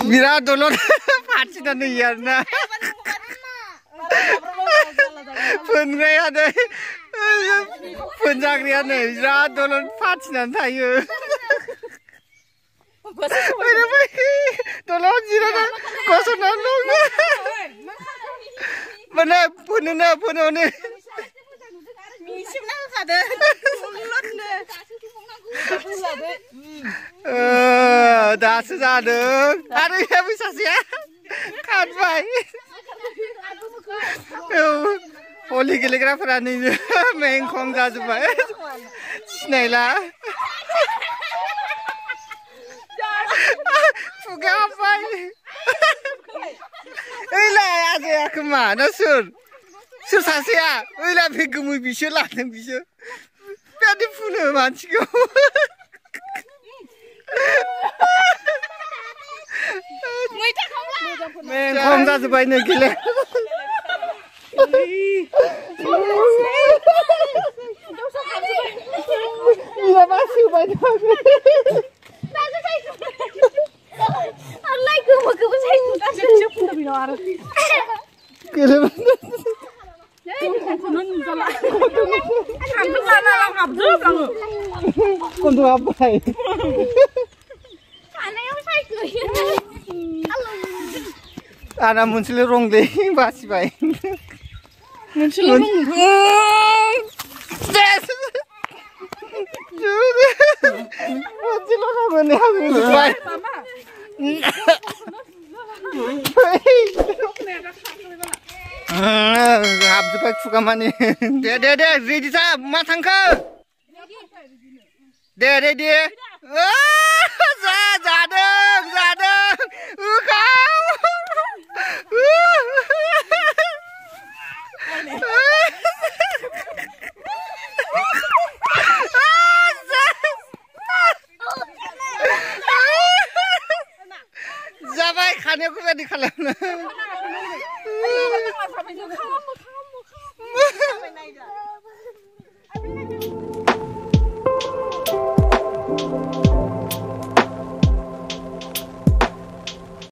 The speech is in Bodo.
Birat dolon pacinan iya na. Pun gaya deh. Pun jagrian deh. Birat dolon pacinan tayo. Dolon jira na. Kosonan dong. Mana puno ne. Dasu जादों आरो या बैसासिया खारबाय हलि गेलेग्राफोरा नै मेंखं जाजोब्बाय सिनायला खुगा हाबबाय ओइलाय आजाया खोमा ना सोर सासेया ओइलाय बे गोमै बिसोर लादों बिसोर बिराद फुनो मानसिखौ मेंखं जाजोब्बाय नो गेले Ilaमा सिबाय दं आलाय गोमो जायो गासिबो फुनो बिनो आरो गेलेबाय Kontu apa ya? Anak muncul rong deh, basi baik. Muncul rong. Yes. Muncul rong mana aku baik. Habis fuka mani. Deh, ready sah, matangka. Ready. Zadeng. Kau. Zabai खाने को ready खालामना.